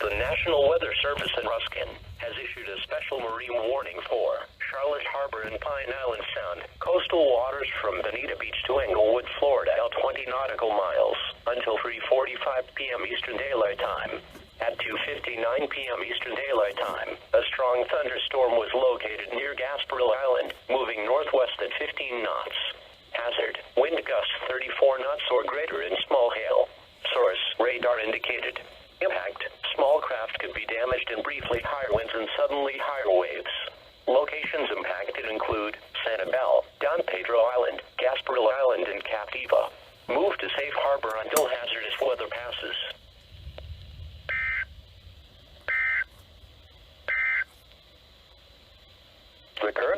The National Weather Service in Ruskin has issued a special marine warning for Charlotte Harbor and Pine Island Sound, coastal waters from Bonita Beach to Englewood, Florida, out 20 nautical miles until 3:45 p.m. Eastern Daylight Time. At 2:59 p.m. Eastern Daylight Time, a strong thunderstorm was located near Gasparilla Island, moving northwest at 15 knots. Hazard: wind gusts 34 knots or greater in small hail. Source: radar indicated. Impact: small craft could be damaged in briefly higher winds and suddenly higher waves. Locations impacted include Sanibel, Don Pedro Island, Gasparilla Island, and Captiva. Move to safe harbor until hazardous weather passes. The current